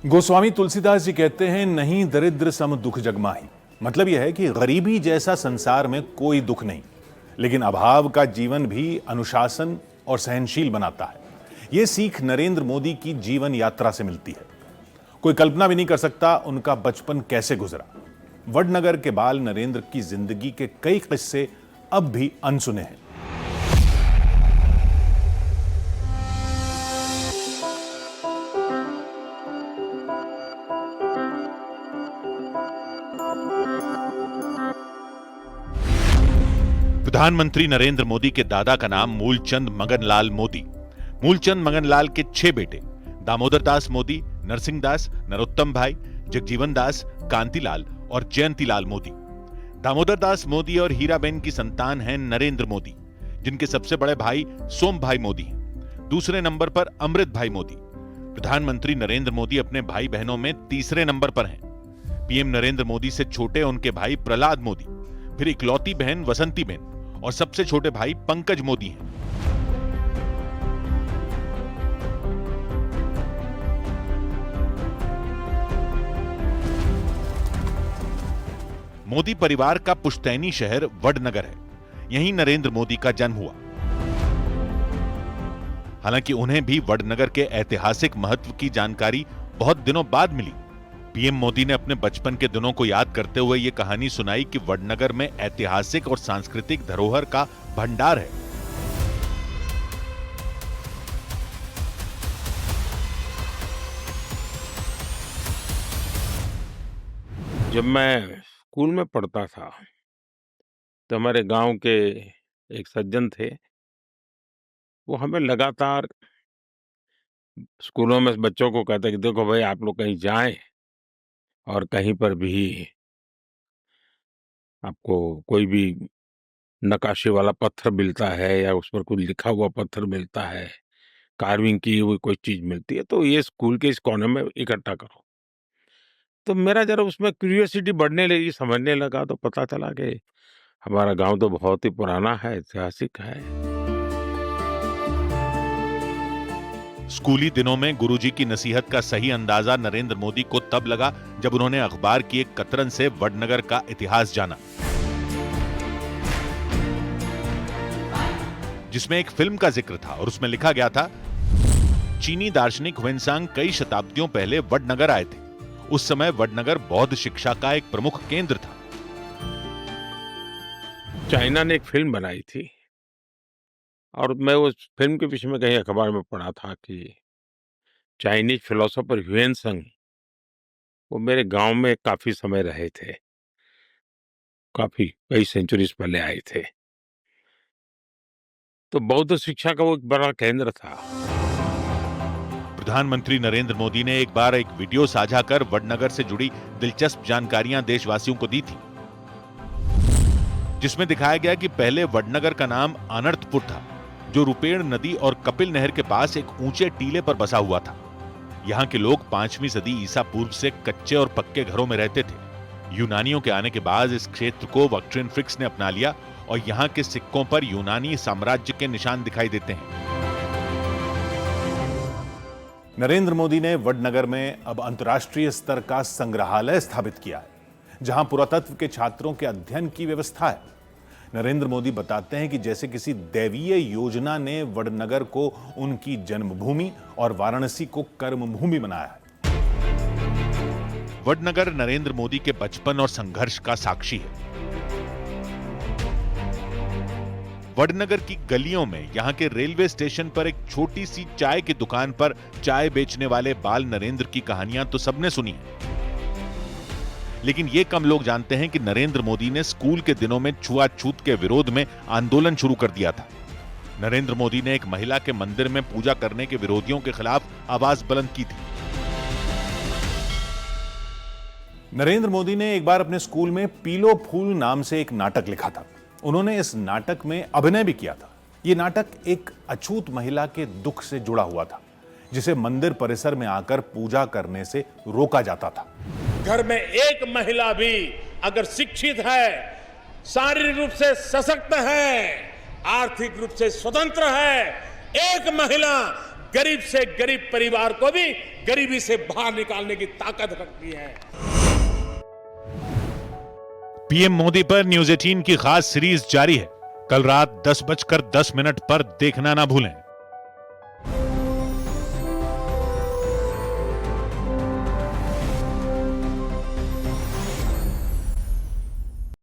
गोस्वामी तुलसीदास जी कहते हैं, नहीं दरिद्र सम दुख जगमाही। मतलब यह है कि गरीबी जैसा संसार में कोई दुख नहीं, लेकिन अभाव का जीवन भी अनुशासन और सहनशील बनाता है। यह सीख नरेंद्र मोदी की जीवन यात्रा से मिलती है। कोई कल्पना भी नहीं कर सकता उनका बचपन कैसे गुजरा। वडनगर के बाल नरेंद्र की जिंदगी के कई किस्से अब भी अनसुने हैं। प्रधानमंत्री नरेंद्र मोदी के दादा का नाम मूलचंद मगनलाल मोदी। मूलचंद मगनलाल के 6 बेटे दामोदर दास मोदी, नरसिंह दास, नरोत्तम भाई, जगजीवन दास, कांतिलाल और जयंतीलाल मोदी। दामोदर दास मोदी और हीराबेन की संतान हैं नरेंद्र मोदी, जिनके सबसे बड़े भाई सोम भाई मोदी हैं। दूसरे नंबर पर अमृत भाई मोदी। प्रधानमंत्री नरेंद्र मोदी अपने भाई बहनों में तीसरे नंबर पर हैं। पीएम नरेंद्र मोदी से छोटे उनके भाई प्रहलाद मोदी, फिर इकलौती बहन वसंती बेन और सबसे छोटे भाई पंकज मोदी हैं। मोदी परिवार का पुश्तैनी शहर वडनगर है। यहीं नरेंद्र मोदी का जन्म हुआ। हालांकि उन्हें भी वडनगर के ऐतिहासिक महत्व की जानकारी बहुत दिनों बाद मिली। पीएम मोदी ने अपने बचपन के दिनों को याद करते हुए यह कहानी सुनाई कि वडनगर में ऐतिहासिक और सांस्कृतिक धरोहर का भंडार है। जब मैं स्कूल में पढ़ता था तो हमारे गांव के एक सज्जन थे। वो हमें लगातार स्कूलों में बच्चों को कहते कि देखो भाई, आप लोग कहीं जाएं और कहीं पर भी आपको कोई भी नक्काशी वाला पत्थर मिलता है या उस पर कुछ लिखा हुआ पत्थर मिलता है, कार्विंग की हुई कोई चीज मिलती है, तो ये स्कूल के इस कोने में इकट्ठा करो। तो मेरा जरा उसमें क्यूरियोसिटी बढ़ने लगी, समझने लगा तो पता चला कि हमारा गांव तो बहुत ही पुराना है, ऐतिहासिक है। स्कूली दिनों में गुरुजी की नसीहत का सही अंदाजा नरेंद्र मोदी को तब लगा जब उन्होंने अखबार की एक कतरन से वडनगर का इतिहास जाना, जिसमें एक फिल्म का जिक्र था और उसमें लिखा गया था, चीनी दार्शनिक ह्वेनसांग कई शताब्दियों पहले वडनगर आए थे। उस समय वडनगर बौद्ध शिक्षा का एक प्रमुख केंद्र था। चाइना ने एक फिल्म बनाई थी और मैं उस फिल्म के विषय में कहीं अखबार में पढ़ा था कि चाइनीज फिलोसोफर ह्वेनसांग वो मेरे गांव में काफी समय रहे थे, काफी कई सेंचुरीज पहले आए थे। तो बौद्ध शिक्षा का वो एक बड़ा केंद्र था। प्रधानमंत्री नरेंद्र मोदी ने एक बार एक वीडियो साझा कर वडनगर से जुड़ी दिलचस्प जानकारियां देशवासियों को दी थी, जिसमें दिखाया गया कि पहले वडनगर का नाम अनर्थपुर था, जो रुपेण नदी और कपिल नहर के पास एक ऊंचे टीले पर बसा हुआ था। यहाँ के लोग 5वीं सदी ईसा पूर्व से कच्चे और पक्के घरों में रहते थे। यूनानियों के आने के बाद इस क्षेत्र को वक्ट्रिन फ्रिक्स ने अपना लिया और यहाँ के सिक्कों पर यूनानी साम्राज्य के निशान दिखाई देते हैं। नरेंद्र मोदी ने वडनगर में अब अंतर्राष्ट्रीय स्तर का संग्रहालय स्थापित किया है, जहां पुरातत्व के छात्रों के अध्ययन की व्यवस्था है। नरेंद्र मोदी बताते हैं कि जैसे किसी दैवीय योजना ने वडनगर को उनकी जन्मभूमि और वाराणसी को कर्मभूमि बनाया है। वडनगर नरेंद्र मोदी के बचपन और संघर्ष का साक्षी है। वडनगर की गलियों में यहाँ के रेलवे स्टेशन पर एक छोटी सी चाय की दुकान पर चाय बेचने वाले बाल नरेंद्र की कहानियां तो सबने सुनी है, लेकिन ये कम लोग जानते हैं कि नरेंद्र मोदी ने स्कूल के दिनों में छुआछूत के विरोध में आंदोलन शुरू कर दिया था। नरेंद्र मोदी ने एक महिला के मंदिर में पूजा करने के विरोधियों के खिलाफ आवाज बुलंद की थी। नरेंद्र मोदी ने एक बार अपने स्कूल में पीलो फूल नाम से एक नाटक लिखा था। उन्होंने इस नाटक में अभिनय भी किया था। यह नाटक एक अछूत महिला के दुख से जुड़ा हुआ था, जिसे मंदिर परिसर में आकर पूजा करने से रोका जाता था। घर में एक महिला भी अगर शिक्षित है, शारीरिक रूप से सशक्त है, आर्थिक रूप से स्वतंत्र है, एक महिला गरीब से गरीब परिवार को भी गरीबी से बाहर निकालने की ताकत रखती है। पीएम मोदी पर न्यूज 18 की खास सीरीज जारी है। कल रात 10:10 पर देखना ना भूलें।